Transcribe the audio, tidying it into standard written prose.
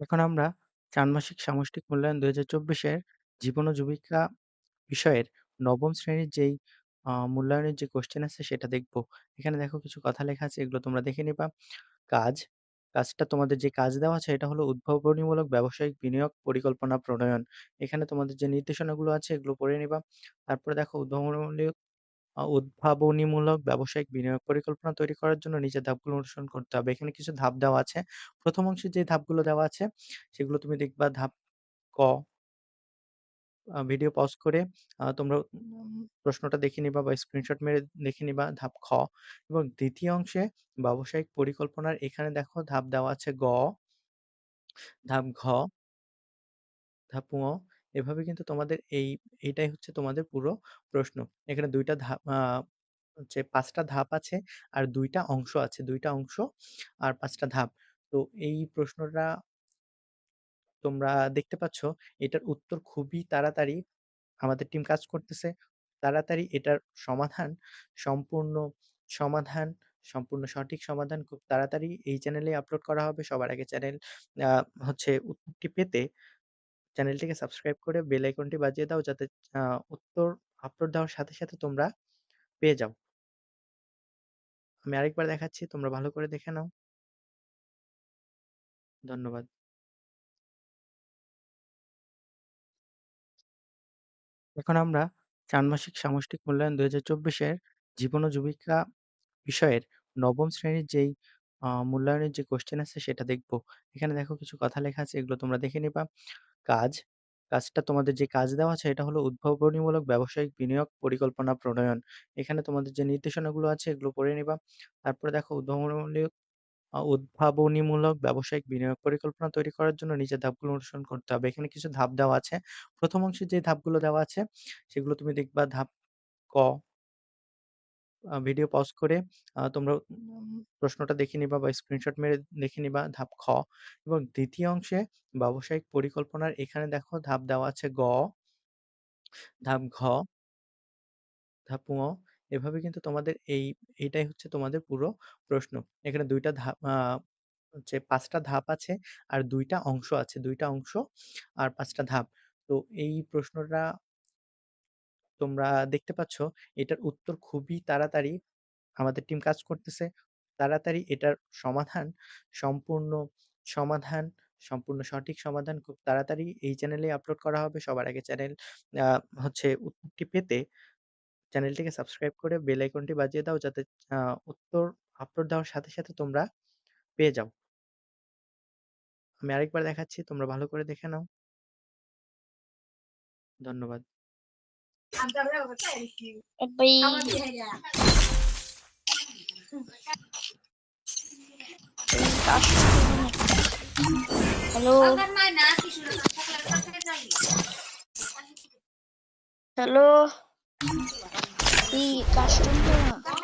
এখন আমরা ষান্মাসিক সামষ্টিক মূল্যায়ন ২০২৪ এর জীবন ও জীবিকা বিষয়ের ৯ম শ্রেণীর যেই মূল্যায়নের যে কোয়েশ্চেন আছে সেটা দেখব। এখানে দেখো কিছু কথা লেখা আছে, এগুলো তোমরা দেখে নিবা। কাজ, কাজটা তোমাদের যে কাজ দেওয়া আছে এটা হলো উদ্ভাবনীমূলক ব্যবসায়িক বিনিয়োগ পরিকল্পনা প্রণয়ন। এখানে তোমাদের যে নির্দেশনাগুলো আছে এগুলো পড়ে নিবা। তারপরে দেখো উদ্ভাবনীমূলক ব্যবসায়িক বিনিয়োগ পরিকল্পনা তৈরি করার জন্য নিচের ধাপগুলো অনুসরণ করতে হবে। এখানে কিছু ধাপ দেওয়া আছে। ১ম অংশে যে ধাপগুলো দেওয়া আছে সেগুলো তুমি দেখবা। ধাপ ক, ভিডিও পজ করে তোমরা প্রশ্নটা দেখে নিবা বা স্ক্রিনশট মেরে দেখে নিবা। ধাপ খ এবং ২য় অংশে ব্যবসায়িক পরিকল্পনার এখানে দেখো ধাপ দেওয়া আছে গ, ধাপ ঘ, ধাপ ঙ। এভাবে কিন্তু তোমাদের এইটাই হচ্ছে তোমাদের পুরো প্রশ্ন। এখানে ২ টা ধাপ হচ্ছে ৫ টা ধাপ আছে আর ২ টা অংশ আছে। ২ টা অংশ আর ৫ টা ধাপ। তো এই প্রশ্নটা তোমরা দেখতে পাচ্ছ, এটার উত্তর খুবই তাড়াতাড়ি আমাদের টিম কাজ করতেছে। তাড়াতাড়ি এটার সমাধান, সম্পূর্ণ সমাধান, সম্পূর্ণ সঠিক সমাধান খুব তাড়াতাড়ি এই চ্যানেলেই আপলোড করা হবে। সবার আগে চ্যানেল আ হচ্ছে উত্তরটি পেতে চ্যানেলটিকে সাবস্ক্রাইব করে বেল আইকনটি বাজিয়ে দাও, যাতে আ উত্তর আপলোড দেওয়ার সাথে, সাথে তোমরা পেয়ে যাও। আমি আরেকবার দেখাচ্ছি, তোমরা ভালো করে দেখে নাও। ধন্যবাদ। এখন আমরা ষান্মাসিক সামষ্টিক মূল্যায়ন ২০২৪ এর জীবন ও জীবিকা বিষয়ের ৯ম শ্রেণীর যেই মূল্যায়নের যে কোয়েশ্চেন আছে সেটা দেখব। এখানে দেখো কিছু কথা লেখা আছে, এগুলো তোমরা দেখে নিবা। কাজ, কাজটা তোমাদের যে কাজ দেওয়া আছে এটা হলো উদ্ভাবনীমূলক ব্যবসায়িক বিনিয়োগ পরিকল্পনা প্রণয়ন। এখানে তোমাদের যে নির্দেশনাগুলো আছে এগুলো পড়ে নিবা। তারপরে দেখো উদ্ভাবনীমূলক ব্যবসায়িক বিনিয়োগ পরিকল্পনা তৈরি করার জন্য নিচের ধাপগুলো অনুসরণ করতে হবে। এখানে কিছু ধাপ দেওয়া আছে। ১ম অংশে যে ধাপগুলো দেওয়া আছে সেগুলো তুমি দেখবা। ধাপ ক, ভিডিও পজ করে তোমরা প্রশ্নটা দেখে নিবা বা স্ক্রিনশট মেরে দেখে নিবা। ধাপ খ এবং ২য় অংশে ব্যবসায়িক পরিকল্পনার এখানে দেখো ধাপ দেওয়া আছে গ, ধাপ ঘ, ধাপ ঙ। এভাবে কিন্তু তোমাদের এইটাই হচ্ছে তোমাদের পুরো প্রশ্ন। এখানে ২ টা ধাপ হচ্ছে ৫ টা ধাপ আছে আর ২ টা অংশ আছে। ২ টা অংশ আর ৫ টা ধাপ। তো এই প্রশ্নটা তোমরা দেখতে পাচ্ছ, এটার উত্তর খুবই তাড়াতাড়ি আমাদের টিম কাজ করতেছে। তাড়াতাড়ি এটার সমাধান, সম্পূর্ণ সমাধান, সম্পূর্ণ সঠিক সমাধান খুব তাড়াতাড়ি এই চ্যানেলেই আপলোড করা হবে। সবার আগে চ্যানেল আ হচ্ছে উত্তরটি পেতে চ্যানেলটিকে সাবস্ক্রাইব করে বেল আইকনটি বাজিয়ে দাও, যাতে আ উত্তর আপলোড দেওয়ার সাথে, সাথে তোমরা পেয়ে যাও। আমি আরেকবার দেখাচ্ছি, তোমরা ভালো করে দেখে নাও। ধন্যবাদ। হ্যালো হ্যালো, এই কাস্টমার